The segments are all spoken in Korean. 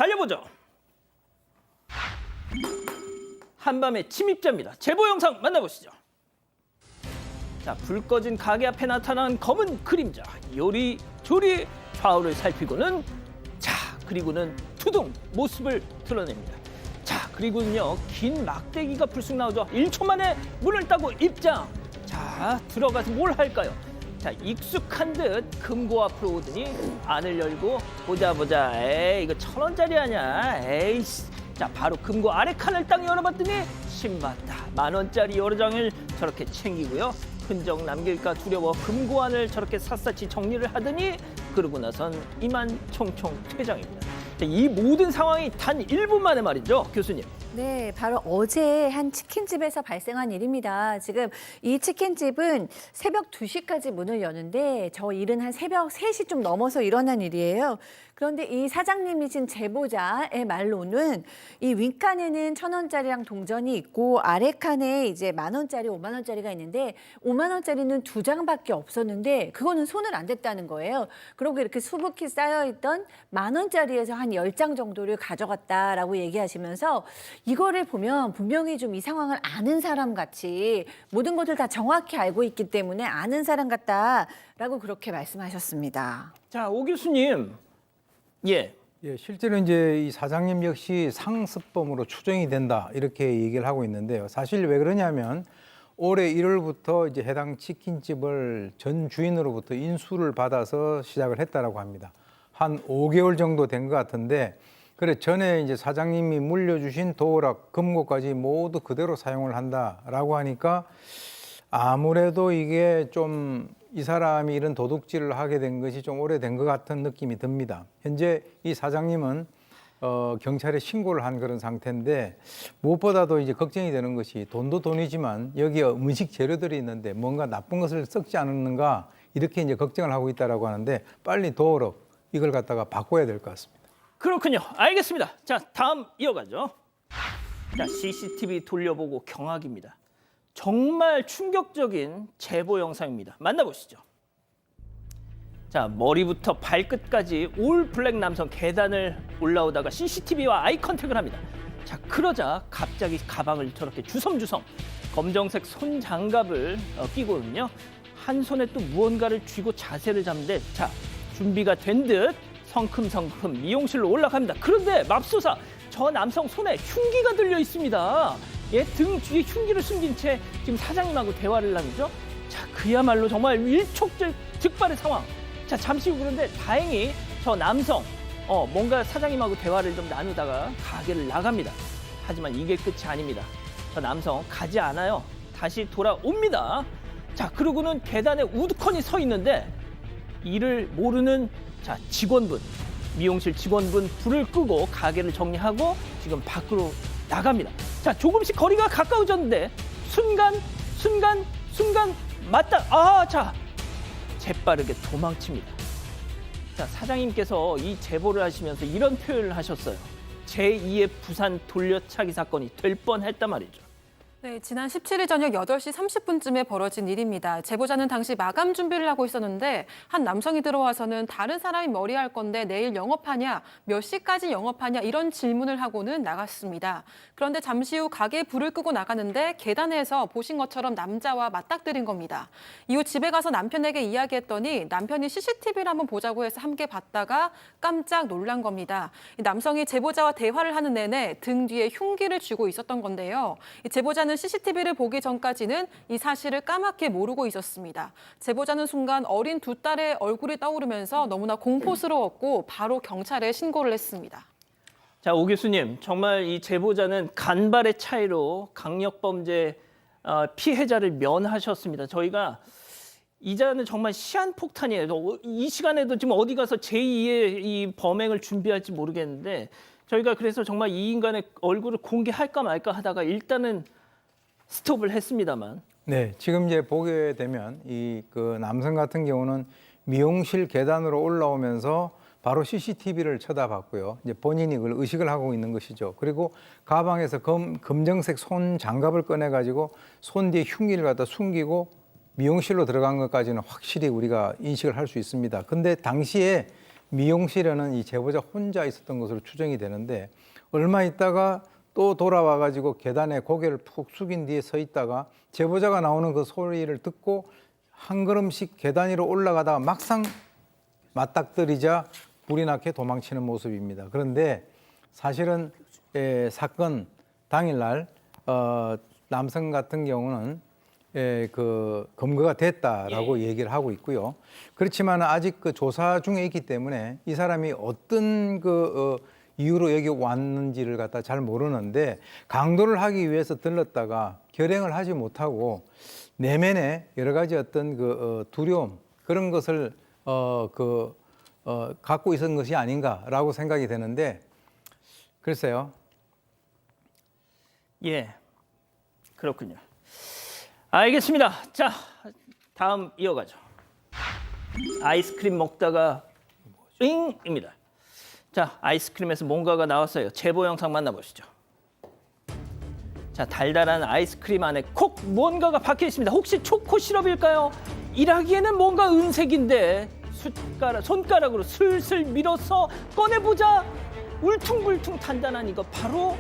달려보죠. 한밤의 침입자입니다. 제보 영상 만나보시죠. 자, 불 꺼진 가게 앞에 나타난 검은 그림자. 요리조리 좌우를 살피고는 그리고는 투둥 모습을 드러냅니다. 자, 그리고는요, 긴 막대기가 불쑥 나오죠. 1초 만에 문을 따고 입장. 자, 들어가서 뭘 할까요? 자, 익숙한 듯 금고 앞으로 오더니 안을 열고 보자. 에이, 이거 1,000원짜리 아냐? 에이씨. 자, 바로 금고 아래 칸을 딱 열어봤더니 신봤다. 10,000원짜리 여러 장을 저렇게 챙기고요. 흔적 남길까 두려워 금고 안을 저렇게 샅샅이 정리를 하더니 그러고 나선 이만 총총 퇴장입니다. 자, 이 모든 상황이 단 1분 만에 말이죠, 교수님. 네, 바로 어제 한 치킨집에서 발생한 일입니다. 지금 이 치킨집은 새벽 2시까지 문을 여는데 저 일은 한 새벽 3시 좀 넘어서 일어난 일이에요. 그런데 이 사장님이신 제보자의 말로는 이 윗칸에는 1,000원짜리랑 동전이 있고 아래칸에 이제 10,000원짜리, 50,000원짜리가 있는데 50,000원짜리는 2장밖에 없었는데 그거는 손을 안 댔다는 거예요. 그리고 이렇게 수북히 쌓여있던 10,000원짜리에서 한 10장 정도를 가져갔다라고 얘기하시면서 이거를 보면 분명히 좀 이 상황을 아는 사람 같이 모든 것을 다 정확히 알고 있기 때문에 아는 사람 같다라고 그렇게 말씀하셨습니다. 자, 오 교수님. 예, 실제로 이제 이 사장님 역시 상습범으로 추정이 된다 이렇게 얘기를 하고 있는데요. 사실 왜 그러냐면 올해 1월부터 이제 해당 치킨집을 전 주인으로부터 인수를 받아서 시작을 했다라고 합니다. 한 5개월 정도 된 것 같은데, 그래 전에 이제 사장님이 물려주신 도어락, 금고까지 모두 그대로 사용을 한다라고 하니까 아무래도 이게 좀 이 사람이 이런 도둑질을 하게 된 것이 좀 오래된 것 같은 느낌이 듭니다. 현재 이 사장님은 경찰에 신고를 한 그런 상태인데, 무엇보다도 이제 걱정이 되는 것이 돈도 돈이지만 여기에 음식 재료들이 있는데 뭔가 나쁜 것을 썩지 않았는가 이렇게 이제 걱정을 하고 있다라고 하는데, 빨리 도어락 이걸 갖다가 바꿔야 될 것 같습니다. 그렇군요. 알겠습니다. 자, 다음 이어가죠. 자, CCTV 돌려보고 경악입니다. 정말 충격적인 제보 영상입니다. 만나보시죠. 자, 머리부터 발끝까지 올 블랙 남성 계단을 올라오다가 CCTV와 아이 컨택을 합니다. 자, 그러자 갑자기 가방을 저렇게 주섬주섬 검정색 손장갑을 끼고는요. 한 손에 또 무언가를 쥐고 자세를 잡는데, 자, 준비가 된 듯 성큼성큼 미용실로 올라갑니다. 그런데 맙소사 저 남성 손에 흉기가 들려 있습니다. 등 뒤에 흉기를 숨긴 채 지금 사장님하고 대화를 나누죠. 자, 그야말로 정말 일촉즉발의 상황. 자, 잠시 후 그런데 다행히 저 남성 뭔가 사장님하고 대화를 좀 나누다가 가게를 나갑니다. 하지만 이게 끝이 아닙니다. 저 남성 가지 않아요. 다시 돌아옵니다. 자, 그러고는 계단에 우두커니 서 있는데 이를 모르는 직원분, 미용실 직원분 불을 끄고 가게를 정리하고 지금 밖으로 나갑니다. 자, 조금씩 거리가 가까워졌는데 순간 맞다. 자, 재빠르게 도망칩니다. 자, 사장님께서 이 제보를 하시면서 이런 표현을 하셨어요. 제2의 부산 돌려차기 사건이 될 뻔했단 말이죠. 네, 지난 17일 저녁 8시 30분쯤에 벌어진 일입니다. 제보자는 당시 마감 준비를 하고 있었는데 한 남성이 들어와서는 다른 사람이 머리할 건데 내일 영업하냐, 몇 시까지 영업하냐 이런 질문을 하고는 나갔습니다. 그런데 잠시 후 가게에 불을 끄고 나가는데 계단에서 보신 것처럼 남자와 맞닥뜨린 겁니다. 이후 집에 가서 남편에게 이야기했더니 남편이 CCTV를 한번 보자고 해서 함께 봤다가 깜짝 놀란 겁니다. 이 남성이 제보자와 대화를 하는 내내 등 뒤에 흉기를 쥐고 있었던 건데요. 이 제보자는 CCTV를 보기 전까지는 이 사실을 까맣게 모르고 있었습니다. 제보자는 순간 어린 두 딸의 얼굴이 떠오르면서 너무나 공포스러웠고 바로 경찰에 신고를 했습니다. 자, 오 교수님, 정말 이 제보자는 간발의 차이로 강력범죄 피해자를 면하셨습니다. 저희가 이자는 정말 시한폭탄이에요. 이 시간에도 지금 어디 가서 제2의 이 범행을 준비할지 모르겠는데, 저희가 그래서 정말 이 인간의 얼굴을 공개할까 말까 하다가 일단은 스톱을 했습니다만. 네, 지금 이제 보게 되면 그 남성 같은 경우는 미용실 계단으로 올라오면서 바로 CCTV를 쳐다봤고요. 이제 본인이 그걸 의식을 하고 있는 것이죠. 그리고 가방에서 검정색 손 장갑을 꺼내가지고 손 뒤에 흉기를 갖다 숨기고 미용실로 들어간 것까지는 확실히 우리가 인식을 할 수 있습니다. 근데 당시에 미용실에는 이 제보자 혼자 있었던 것으로 추정이 되는데 얼마 있다가 또 돌아와 가지고 계단에 고개를 푹 숙인 뒤에 서 있다가 제보자가 나오는 그 소리를 듣고 한 걸음씩 계단 위로 올라가다가 막상 맞닥뜨리자 불이 나게 도망치는 모습입니다. 그런데 사실은 사건 당일날 남성 같은 경우는 그 검거가 됐다라고 얘기를 하고 있고요. 그렇지만 아직 그 조사 중에 있기 때문에 이 사람이 어떤 그 이유로 여기 왔는지를 갖다 잘 모르는데 강도를 하기 위해서 들렀다가 결행을 하지 못하고 내면에 여러 가지 어떤 그 두려움 그런 것을 갖고 있었던 것이 아닌가라고 생각이 되는데 글쎄요. 예, 그렇군요. 알겠습니다. 자, 다음 이어가죠. 아이스크림 먹다가 잉입니다. 자, 아이스크림에서 뭔가가 나왔어요. 제보 영상 만나보시죠. 자, 달달한 아이스크림 안에 콕 뭔가가 박혀 있습니다. 혹시 초코 시럽일까요? 일하기에는 뭔가 은색인데 손가락으로 슬슬 밀어서 꺼내보자. 울퉁불퉁 단단한 이거 바로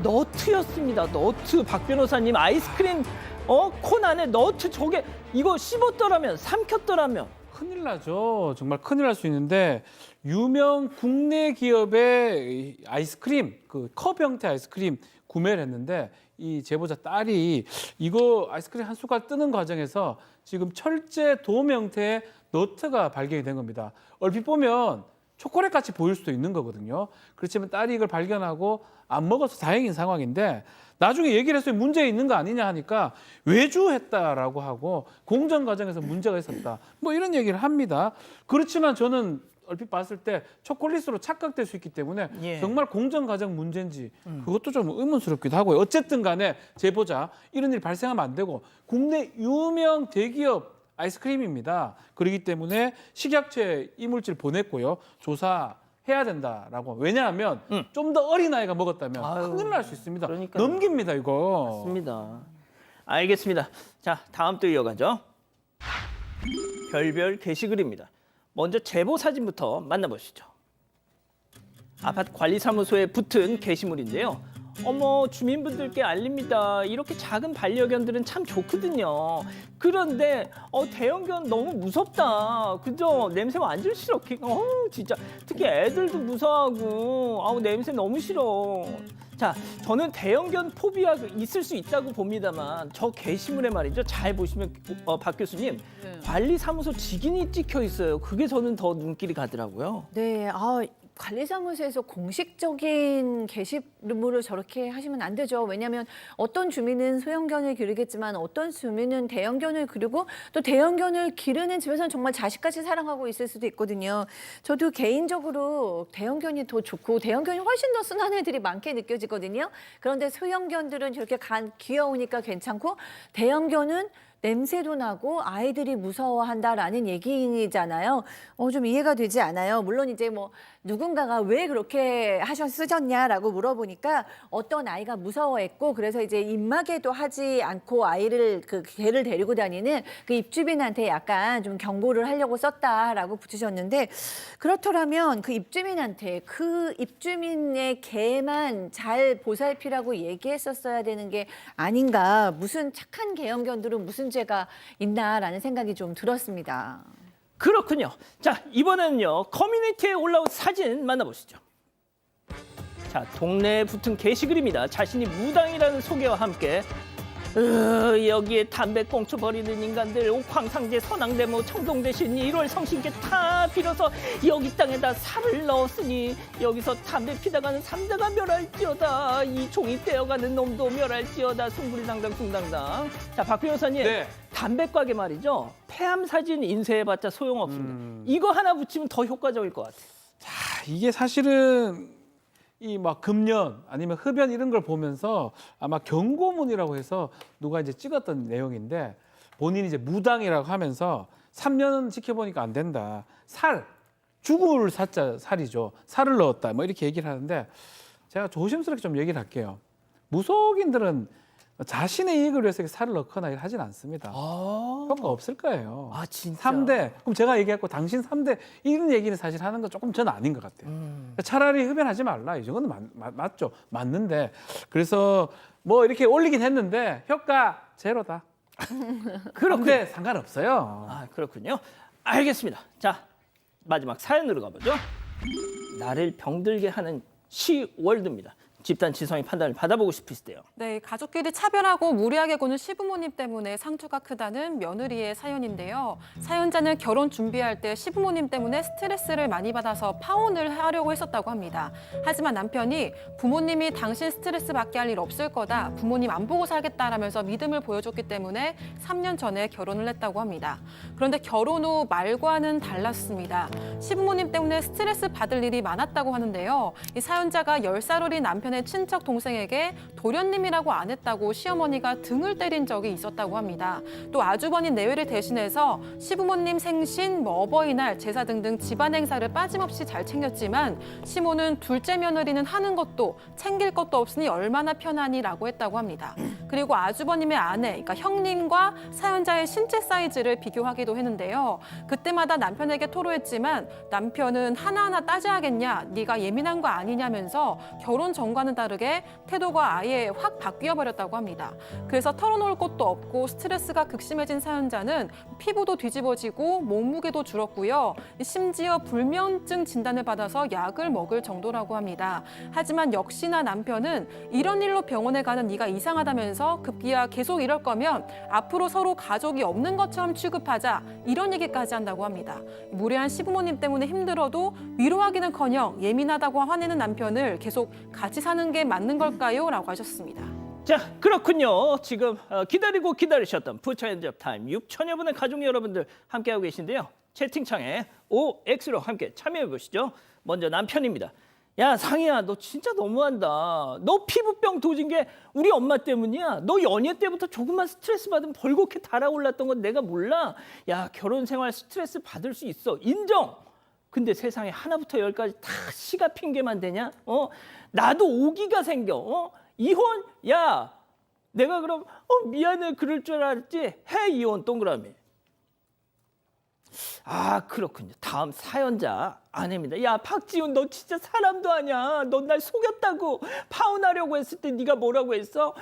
너트였습니다. 너트. 박 변호사님, 아이스크림 콘 안에 너트 저게 이거 씹었더라면, 삼켰더라면 큰일 나죠. 정말 큰일 날 수 있는데 유명 국내 기업의 아이스크림, 그 컵 형태 아이스크림 구매를 했는데 이 제보자 딸이 이거 아이스크림 한 숟갈 뜨는 과정에서 지금 철제 돔 형태의 너트가 발견이 된 겁니다. 얼핏 보면 초콜릿 같이 보일 수도 있는 거거든요. 그렇지만 딸이 이걸 발견하고 안 먹어서 다행인 상황인데 나중에 얘기를 했어요. 문제 있는 거 아니냐 하니까 외주했다라고 하고 공정 과정에서 문제가 있었다. 뭐 이런 얘기를 합니다. 그렇지만 저는 얼핏 봤을 때 초콜릿으로 착각될 수 있기 때문에 예. 정말 공정 과정 문제인지 그것도 좀 의문스럽기도 하고요. 어쨌든 간에 제보자 이런 일이 발생하면 안 되고 국내 유명 대기업 아이스크림입니다. 그렇기 때문에 식약처에 이물질 보냈고요. 조사해야 된다라고. 왜냐하면 좀 더 어린 아이가 먹었다면 아유, 큰일 날 수 있습니다. 그러니까요. 넘깁니다 이거. 맞습니다. 알겠습니다. 자, 다음 또 이어가죠. 별별 게시글입니다. 먼저 제보 사진부터 만나보시죠. 아파트 관리사무소에 붙은 게시물인데요. 어머, 주민분들께 알립니다. 이렇게 작은 반려견들은 참 좋거든요. 그런데 대형견 너무 무섭다. 그죠? 냄새 완전 싫어. 진짜 특히 애들도 무서워하고 아우 냄새 너무 싫어. 자, 저는 대형견 포비아 있을 수 있다고 봅니다만 저 게시물에 말이죠. 잘 보시면 박 교수님 관리사무소 직인이 찍혀 있어요. 그게 저는 더 눈길이 가더라고요. 네, 관리사무소에서 공식적인 게시물을 저렇게 하시면 안 되죠. 왜냐하면 어떤 주민은 소형견을 기르겠지만 어떤 주민은 대형견을 기르고 또 대형견을 기르는 집에서는 정말 자식같이 사랑하고 있을 수도 있거든요. 저도 개인적으로 대형견이 더 좋고 대형견이 훨씬 더 순한 애들이 많게 느껴지거든요. 그런데 소형견들은 저렇게 귀여우니까 괜찮고 대형견은 냄새도 나고 아이들이 무서워한다라는 얘기잖아요. 좀 이해가 되지 않아요. 물론 이제 뭐 누군가가 왜 그렇게 쓰셨냐라고 물어보니까 어떤 아이가 무서워했고 그래서 이제 입마개도 하지 않고 아이를 그 개를 데리고 다니는 그 입주민한테 약간 좀 경고를 하려고 썼다라고 붙이셨는데 그렇더라면 그 입주민한테 그 입주민의 개만 잘 보살피라고 얘기했었어야 되는 게 아닌가. 무슨 착한 개형견들은 무슨 죄가 있나라는 생각이 좀 들었습니다. 그렇군요. 자, 이번에는요. 커뮤니티에 올라온 사진 만나보시죠. 자, 동네에 붙은 게시글입니다. 자신이 무당이라는 소개와 함께 여기에 담배 꽁초 버리는 인간들, 옥황상제, 선왕대모, 청동대신 1월 성신께 다 빌어서 여기 땅에다 살을 넣었으니 여기서 담배 피다가는 삼자가 멸할지어다. 이 종이 떼어가는 놈도 멸할지어다. 숭구리당당 숭당당. 자, 박 변호사님. 네. 담배가게 말이죠. 폐암 사진 인쇄해봤자 소용없습니다. 이거 하나 붙이면 더 효과적일 것 같아요. 이게 사실은 이 막 금연 아니면 흡연 이런 걸 보면서 아마 경고문이라고 해서 누가 이제 찍었던 내용인데 본인이 이제 무당이라고 하면서 3년 지켜보니까 안 된다. 죽을 사자 살이죠. 살을 넣었다. 뭐 이렇게 얘기를 하는데 제가 조심스럽게 좀 얘기를 할게요. 무속인들은 자신의 이익을 위해서 살을 넣거나 하진 않습니다. 아, 효과 없을 거예요. 아 진짜. 3대. 그럼 제가 얘기했고 당신 3대 이런 얘기는 사실 하는 건 조금 저는 아닌 것 같아요. 차라리 흡연하지 말라. 이 정도는 맞죠. 맞는데 그래서 뭐 이렇게 올리긴 했는데 효과 제로다. 그런데 상관없어요. 아 그렇군요. 알겠습니다. 자 마지막 사연으로 가보죠. 나를 병들게 하는 시월드입니다. 집단 지성의 판단을 받아보고 싶으시대요. 네, 가족끼리 차별하고 무리하게 구는 시부모님 때문에 상처가 크다는 며느리의 사연인데요. 사연자는 결혼 준비할 때 시부모님 때문에 스트레스를 많이 받아서 파혼을 하려고 했었다고 합니다. 하지만 남편이 부모님이 당신 스트레스 받게 할 일 없을 거다. 부모님 안 보고 살겠다라면서 믿음을 보여줬기 때문에 3년 전에 결혼을 했다고 합니다. 그런데 결혼 후 말과는 달랐습니다. 시부모님 때문에 스트레스 받을 일이 많았다고 하는데요. 이 사연자가 10살 어린 남편의 친척 동생에게 도련님이라고 안 했다고 시어머니가 등을 때린 적이 있었다고 합니다. 또 아주버니 내외를 대신해서 시부모님 생신, 어버이날, 제사 등등 집안 행사를 빠짐없이 잘 챙겼지만 시모는 둘째 며느리는 하는 것도 챙길 것도 없으니 얼마나 편하니라고 했다고 합니다. 그리고 아주버님의 아내, 그러니까 형님과 사연자의 신체 사이즈를 비교하기도 했는데요. 그때마다 남편에게 토로했지만 남편은 하나하나 따져야겠냐, 네가 예민한 거 아니냐면서 결혼 전과는 다르게 태도가 아예 확 바뀌어 버렸다고 합니다. 그래서 털어놓을 것도 없고 스트레스가 극심해진 사연자는 피부도 뒤집어지고 몸무게도 줄었고요. 심지어 불면증 진단을 받아서 약을 먹을 정도라고 합니다. 하지만 역시나 남편은 이런 일로 병원에 가는 네가 이상하다면서 급기야 계속 이럴 거면 앞으로 서로 가족이 없는 것처럼 취급하자, 이런 얘기까지 한다고 합니다. 무례한 시부모님 때문에 힘들어도 위로하기는커녕 예민하다고 화내는 남편을 계속 같이 사는 게 맞는 걸까요? 라고 하셨습니다. 자 그렇군요. 지금 기다리고 기다리셨던 부처연접 타임 6천여 분의 가족 여러분들 함께하고 계신데요. 채팅창에 OX로 함께 참여해 보시죠. 먼저 남편입니다. 야 상희야, 너 진짜 너무한다. 너 피부병 도진 게 우리 엄마 때문이야. 너 연애 때부터 조금만 스트레스 받으면 벌겋게 달아올랐던 건 내가 몰라. 야 결혼 생활 스트레스 받을 수 있어. 인정. 근데 세상에 하나부터 열까지 다 시가 핑계만 되냐? 나도 오기가 생겨. 이혼? 야 내가 그럼 미안해 그럴 줄 알았지. 해 이혼 동그라미. 아 그렇군요. 다음 사연자 아내입니다. 야 박지훈, 너 진짜 사람도 아니야. 너 날 속였다고. 파혼하려고 했을 때 네가 뭐라고 했어?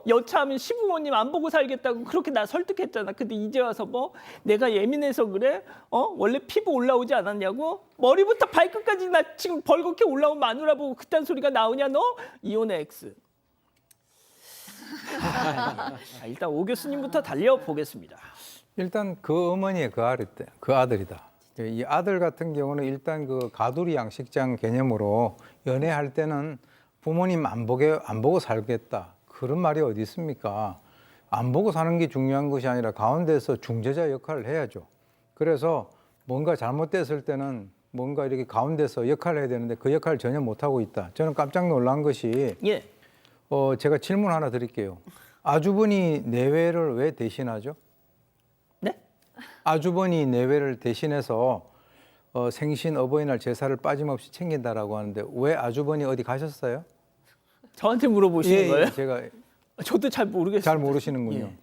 여차하면 시부모님 안 보고 살겠다고 그렇게 나 설득했잖아. 근데 이제 와서 뭐 내가 예민해서 그래? 원래 피부 올라오지 않았냐고? 머리부터 발끝까지 나 지금 벌겋게 올라온 마누라 보고 그딴 소리가 나오냐 너? 이혼의 X. 자, 일단 오 교수님부터 달려보겠습니다. 일단 그 어머니의 그 아들이다. 이 아들 같은 경우는 일단 그 가두리 양식장 개념으로 연애할 때는 부모님 안 보고 살겠다. 그런 말이 어디 있습니까? 안 보고 사는 게 중요한 것이 아니라 가운데서 중재자 역할을 해야죠. 그래서 뭔가 잘못됐을 때는 뭔가 이렇게 가운데서 역할을 해야 되는데 그 역할을 전혀 못하고 있다. 저는 깜짝 놀란 것이 예. 제가 질문 하나 드릴게요. 아주버니 내외를 왜 대신하죠? 네? 아주버니 내외를 대신해서 생신, 어버이날, 제사를 빠짐없이 챙긴다라고 하는데 왜 아주버니 어디 가셨어요? 저한테 물어보시는 거예요? 제가 저도 잘 모르겠어요. 잘 모르시는군요. 예.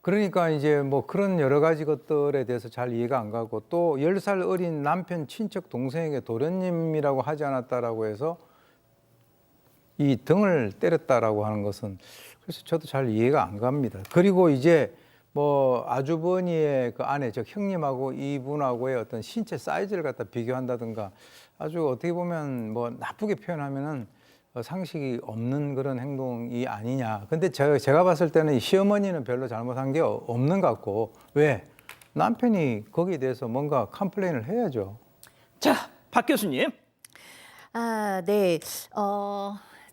그러니까 이제 뭐 그런 여러 가지 것들에 대해서 잘 이해가 안 가고 또 10살 어린 남편 친척 동생에게 도련님이라고 하지 않았다라고 해서 이 등을 때렸다라고 하는 것은 그래서 저도 잘 이해가 안 갑니다. 그리고 이제 뭐 아주버니의 그 아내 즉 형님하고 이분하고의 어떤 신체 사이즈를 갖다 비교한다든가 아주 어떻게 보면 뭐 나쁘게 표현하면은 상식이 없는 그런 행동이 아니냐. 근데 제가 봤을 때는 이 시어머니는 별로 잘못한 게 없는 것 같고 왜? 남편이 거기에 대해서 뭔가 컴플레인을 해야죠. 자, 박 교수님. 아, 네.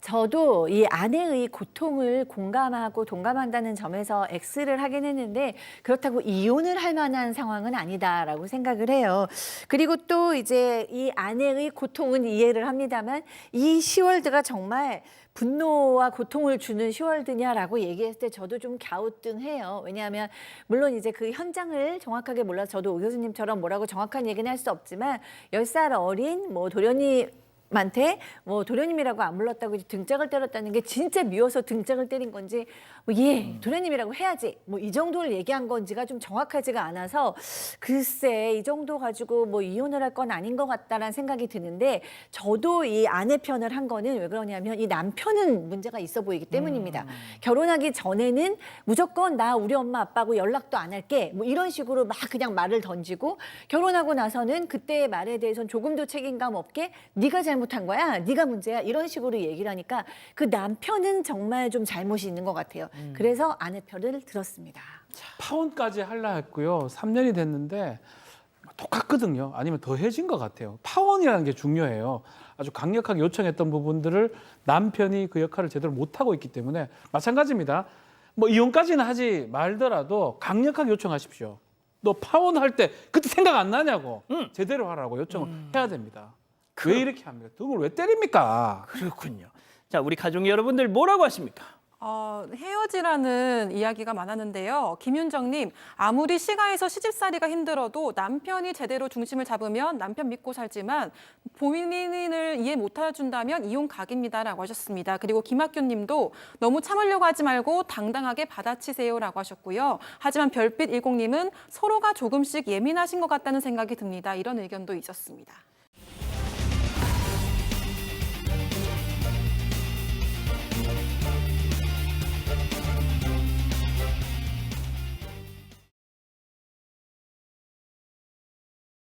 저도 이 아내의 고통을 공감하고 동감한다는 점에서 X를 하긴 했는데 그렇다고 이혼을 할 만한 상황은 아니다라고 생각을 해요. 그리고 또 이제 이 아내의 고통은 이해를 합니다만 이 시월드가 정말 분노와 고통을 주는 시월드냐라고 얘기했을 때 저도 좀 갸우뚱해요. 왜냐하면 물론 이제 그 현장을 정확하게 몰라서 저도 오 교수님처럼 뭐라고 정확한 얘기는 할 수 없지만 10살 어린 뭐 도련이 한테 뭐 도련님이라고 안 불렀다고 이제 등짝을 때렸다는 게 진짜 미워서 등짝을 때린 건지 뭐 도련님이라고 해야지 뭐 이 정도를 얘기한 건지가 좀 정확하지가 않아서 글쎄 이 정도 가지고 뭐 이혼을 할 건 아닌 것 같다라는 생각이 드는데 저도 이 아내 편을 한 거는 왜 그러냐면 이 남편은 문제가 있어 보이기 때문입니다. 결혼하기 전에는 무조건 나 우리 엄마 아빠하고 연락도 안 할게 뭐 이런 식으로 막 그냥 말을 던지고 결혼하고 나서는 그때의 말에 대해서는 조금도 책임감 없게 네가 잘못한 거야, 네가 문제야 이런 식으로 얘기를 하니까 그 남편은 정말 좀 잘못이 있는 것 같아요. 그래서 아내 편을 들었습니다. 파혼까지 하려 했고요. 3년이 됐는데 똑같거든요. 아니면 더해진 것 같아요. 파혼이라는 게 중요해요. 아주 강력하게 요청했던 부분들을 남편이 그 역할을 제대로 못하고 있기 때문에 마찬가지입니다. 뭐 이혼까지는 하지 말더라도 강력하게 요청하십시오. 너 파혼할 때 그때 생각 안 나냐고 제대로 하라고 요청을 해야 됩니다. 왜 이렇게 합니까? 등을 왜 때립니까? 그렇군요. 자, 우리 가족 여러분들 뭐라고 하십니까? 헤어지라는 이야기가 많았는데요. 김윤정님, 아무리 시가에서 시집살이가 힘들어도 남편이 제대로 중심을 잡으면 남편 믿고 살지만 본인을 이해 못해준다면 이혼 각입니다라고 하셨습니다. 그리고 김학규님도 너무 참으려고 하지 말고 당당하게 받아치세요라고 하셨고요. 하지만 별빛 10님은 서로가 조금씩 예민하신 것 같다는 생각이 듭니다. 이런 의견도 있었습니다.